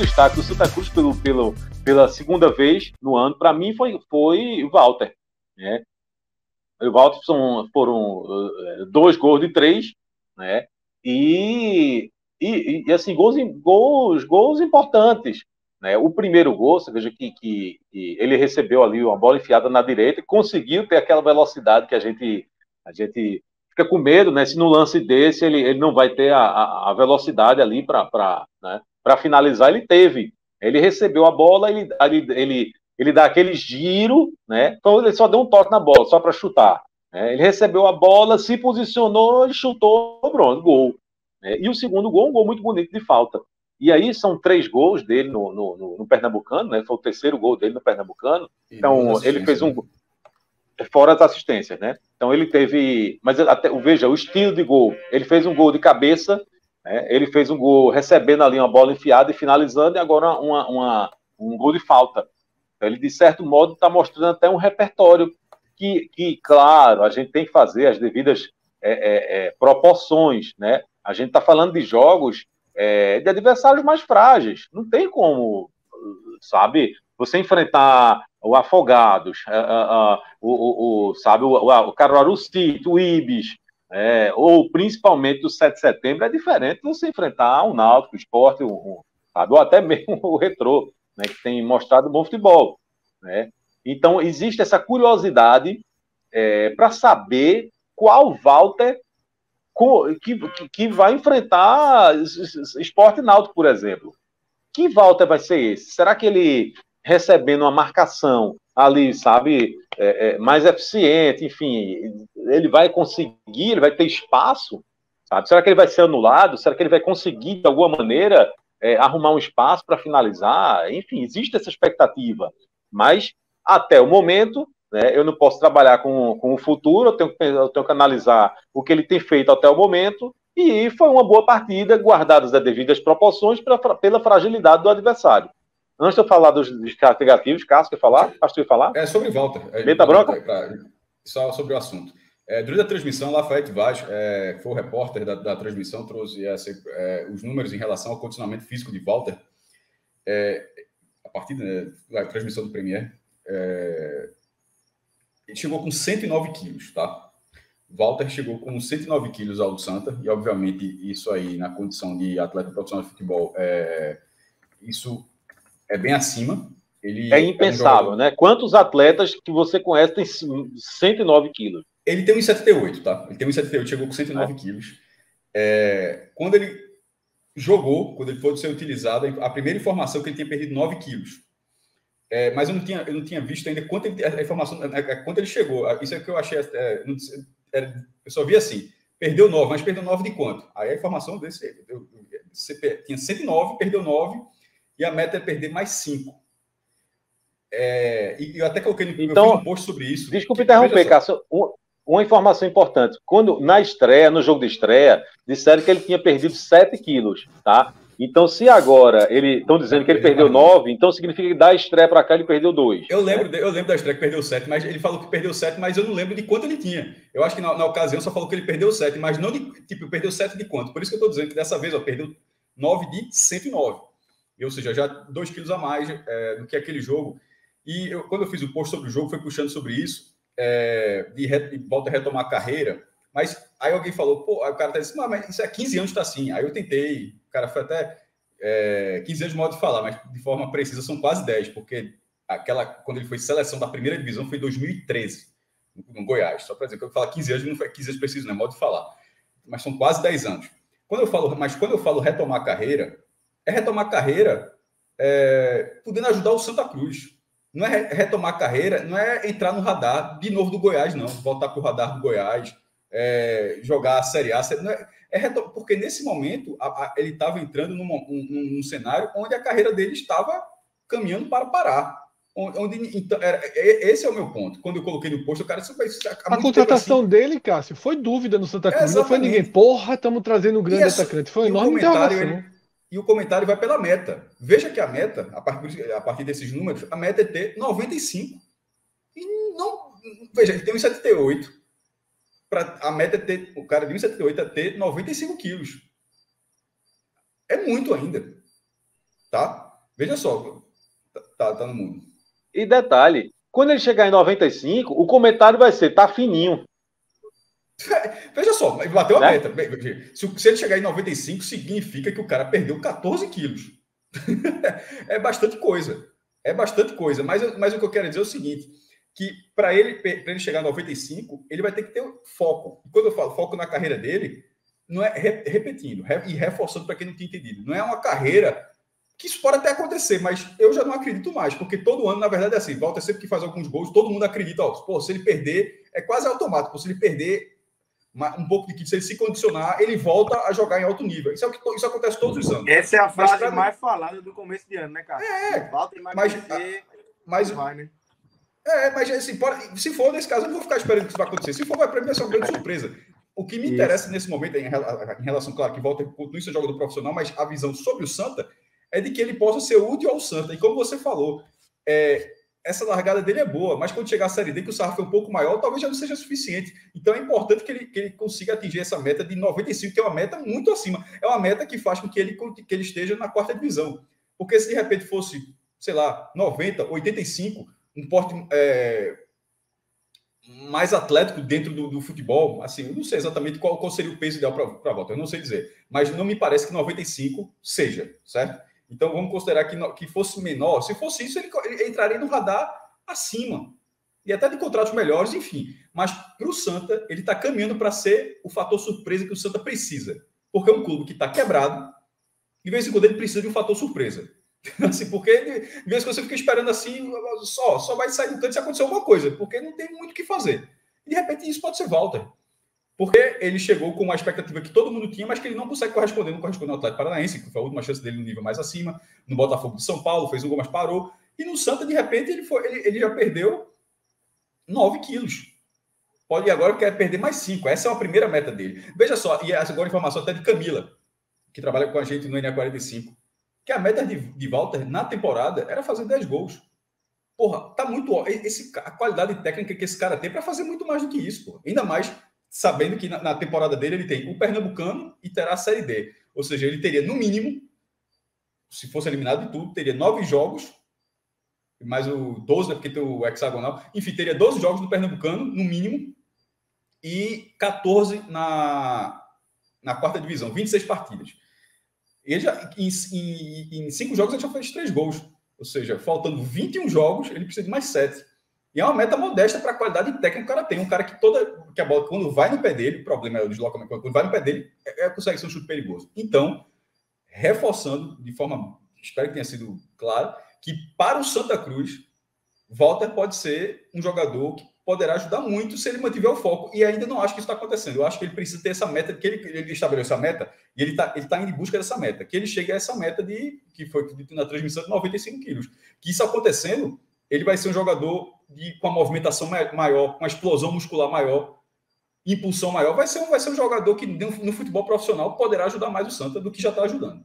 destaque do Santa Cruz pela segunda vez no ano, para mim, foi o Walter. Né? O Walter foram 2 gols de 3, né? E assim, gols importantes. Né? O primeiro gol, você veja que ele recebeu ali uma bola enfiada na direita e conseguiu ter aquela velocidade que a gente fica com medo, né? Se no lance desse ele não vai ter a velocidade ali para finalizar. Ele teve. Ele recebeu a bola, ele dá aquele giro, né? Então ele só deu um toque na bola, só para chutar. Né? Ele recebeu a bola, se posicionou, ele chutou, pronto, gol. Né? E o segundo gol, um gol muito bonito de falta. E aí são 3 gols dele no Pernambucano, né? Foi o terceiro gol dele no Pernambucano. Então ele fez um, fora as assistências, né? Então ele teve, mas até, veja, o estilo de gol, ele fez um gol de cabeça, né? Ele fez um gol recebendo ali uma bola enfiada e finalizando, e agora um gol de falta. Então, ele, de certo modo, está mostrando até um repertório que, claro, a gente tem que fazer as devidas proporções, né? A gente está falando de jogos de adversários mais frágeis. Não tem como, sabe, você enfrentar o Afogados, sabe, o Caruaru City, o Ibis, ou principalmente o 7 de setembro, é diferente de você enfrentar o Náutico, o Sport, sabe, ou até mesmo o Retrô, né, que tem mostrado bom futebol. Né? Então, existe essa curiosidade para saber qual Walter que vai enfrentar Sport Náutico, por exemplo. Que Walter vai ser esse? Será que ele, recebendo uma marcação ali, sabe, mais eficiente, enfim, ele vai conseguir, ele vai ter espaço? Sabe? Será que ele vai ser anulado? Será que ele vai conseguir, de alguma maneira, arrumar um espaço para finalizar? Enfim, existe essa expectativa. Mas, até o momento, né, eu não posso trabalhar com o futuro, eu tenho que analisar o que ele tem feito até o momento, e foi uma boa partida, guardadas as devidas proporções pela fragilidade do adversário. Antes de eu falar dos descartes negativos, Cássio, quer falar? Acho que ia falar? Sobre Walter. Meta branca? Só sobre o assunto. Durante a transmissão, Lafayette Vaz, foi o repórter da transmissão, trouxe os números em relação ao condicionamento físico de Walter. A partir da transmissão do Premier, ele chegou com 109 quilos, tá? Walter chegou com 109 quilos ao Santa, e obviamente isso aí, na condição de atleta profissional de futebol, isso é bem acima. Ele impensável, né? Quantos atletas que você conhece têm 109 quilos? Ele tem 1,78, tá? Ele tem 1,78, chegou com 109 quilos. Quando ele jogou, quando ele foi ser utilizado, a primeira informação é que ele tinha perdido 9 quilos. Mas eu não tinha visto ainda a informação, quanto ele chegou. Isso é que eu achei. Eu só vi assim: perdeu 9, mas perdeu 9 de quanto? Aí a informação desse. Você tinha 109, perdeu 9, e a meta é perder mais 5. E eu até coloquei no post sobre isso. Desculpe interromper, Cássio. Uma informação importante. Na estreia, no jogo de estreia, disseram que ele tinha perdido 7 quilos, tá? Então, se agora estão dizendo que ele perdeu 9, então significa que da estreia para cá ele perdeu 2. Eu lembro da estreia que perdeu 7, mas ele falou que perdeu 7, mas eu não lembro de quanto ele tinha. Eu acho que na ocasião só falou que ele perdeu 7, mas não perdeu 7 de quanto. Por isso que eu estou dizendo que dessa vez perdeu 9 de 109. Ou seja, já 2 quilos a mais do que aquele jogo. E quando eu fiz o post sobre o jogo, foi puxando sobre isso, de volta a retomar a carreira. Mas aí alguém falou, aí o cara tá dizendo, mas isso há 15 anos está assim. Aí eu tentei, o cara foi até 15 anos de modo de falar, mas de forma precisa são quase 10, porque quando ele foi seleção da primeira divisão foi em 2013, no Goiás. Só para dizer que eu falo 15 anos, não foi 15 anos preciso, não é modo de falar. Mas são quase 10 anos. Quando eu falo retomar a carreira, retomar a carreira podendo ajudar o Santa Cruz. Não é retomar a carreira, não é entrar no radar de novo do Goiás, não. Voltar para o radar do Goiás, jogar a Série A. Não porque nesse momento ele estava entrando num cenário onde a carreira dele estava caminhando para parar. Então, esse é o meu ponto. Quando eu coloquei no post, o cara... A contratação dele, Cássio, foi dúvida no Santa Cruz. Não foi ninguém, estamos trazendo um grande atacante. Foi uma enorme interrogação. E o comentário vai pela meta. Veja que a meta, a partir desses números, a meta é ter 95. E não... Veja, ele tem 1,78. A meta é ter... O cara de 1,78 é ter 95 quilos. É muito ainda. Tá? Veja só, tá no mundo. E detalhe, quando ele chegar em 95, o comentário vai ser, tá fininho. Veja só, bateu a meta. Se ele chegar em 95, significa que o cara perdeu 14 quilos. É bastante coisa. É bastante coisa. Mas o que eu quero dizer é o seguinte, que para ele chegar em 95, ele vai ter que ter foco. E quando eu falo foco na carreira dele, não é repetindo e reforçando para quem não tinha entendido. Não é uma carreira que isso pode até acontecer, mas eu já não acredito mais, porque todo ano, na verdade, é assim, Walter sempre que faz alguns gols, todo mundo acredita, ó, pô, se ele perder, é quase automático, se ele perder um pouco de que se ele se condicionar, ele volta a jogar em alto nível. Isso acontece todos os anos. Essa é a frase mais falada do começo de ano, né, cara? Mas vai, né? Mas assim, se for nesse caso, eu não vou ficar esperando que isso vai acontecer. Se for, vai ser uma grande surpresa. O que me interessa nesse momento, em relação, claro, que Walter continua sendo jogador profissional, mas a visão sobre o Santa é de que ele possa ser útil ao Santa. E como você falou, essa largada dele é boa, mas quando chegar a Série D, que o sarrafo foi um pouco maior, talvez já não seja suficiente. Então é importante que ele consiga atingir essa meta de 95, que é uma meta muito acima. É uma meta que faz com que ele esteja na 4ª divisão. Porque se de repente fosse, sei lá, 90, 85, um porte mais atlético dentro do futebol, assim, eu não sei exatamente qual seria o peso ideal para a volta, eu não sei dizer. Mas não me parece que 95 seja, certo? Então, vamos considerar que fosse menor. Se fosse isso, ele entraria no radar acima. E até de contratos melhores, enfim. Mas, para o Santa, ele está caminhando para ser o fator surpresa que o Santa precisa. Porque é um clube que está quebrado. De vez em quando ele precisa de um fator surpresa. Assim, porque, de vez em quando você fica esperando assim, só vai sair do canto se acontecer alguma coisa. Porque não tem muito o que fazer. E, de repente, isso pode ser Walter. Porque ele chegou com uma expectativa que todo mundo tinha, mas que ele não consegue corresponder. Não corresponde ao Atlético Paranaense, que foi a última chance dele no nível mais acima. No Botafogo de São Paulo, fez um gol, mas parou. E no Santa, de repente, ele já perdeu 9 quilos. Pode agora quer perder mais 5. Essa é a primeira meta dele. Veja só, e agora informação até de Camila, que trabalha com a gente no NA45, que a meta de Walter na temporada era fazer 10 gols. Porra, tá muito... a qualidade técnica que esse cara tem para fazer muito mais do que isso, porra. Ainda mais sabendo que na temporada dele ele tem o Pernambucano e terá a Série D. Ou seja, ele teria, no mínimo, se fosse eliminado de tudo, teria 9 jogos, mais o 12, né, porque tem o hexagonal. Enfim, teria 12 jogos no Pernambucano, no mínimo, e 14 na 4ª divisão, 26 partidas. Ele já, em 5 jogos ele já fez 3 gols. Ou seja, faltando 21 jogos, ele precisa de mais 7. E é uma meta modesta para a qualidade técnica que o cara tem. Um cara que a bola, quando vai no pé dele, o problema é o deslocamento, quando vai no pé dele, consegue ser um chute perigoso. Então, reforçando de forma, espero que tenha sido claro, que para o Santa Cruz, Walter pode ser um jogador que poderá ajudar muito se ele mantiver o foco. E ainda não acho que isso está acontecendo. Eu acho que ele precisa ter essa meta, que ele estabeleceu essa meta, e ele tá indo em busca dessa meta. Que ele chegue a essa meta que foi dito na transmissão de 95 quilos. Que isso acontecendo, ele vai ser um jogador com uma movimentação maior, com uma explosão muscular maior, impulsão maior. Vai ser um jogador que no futebol profissional poderá ajudar mais o Santa do que já está ajudando.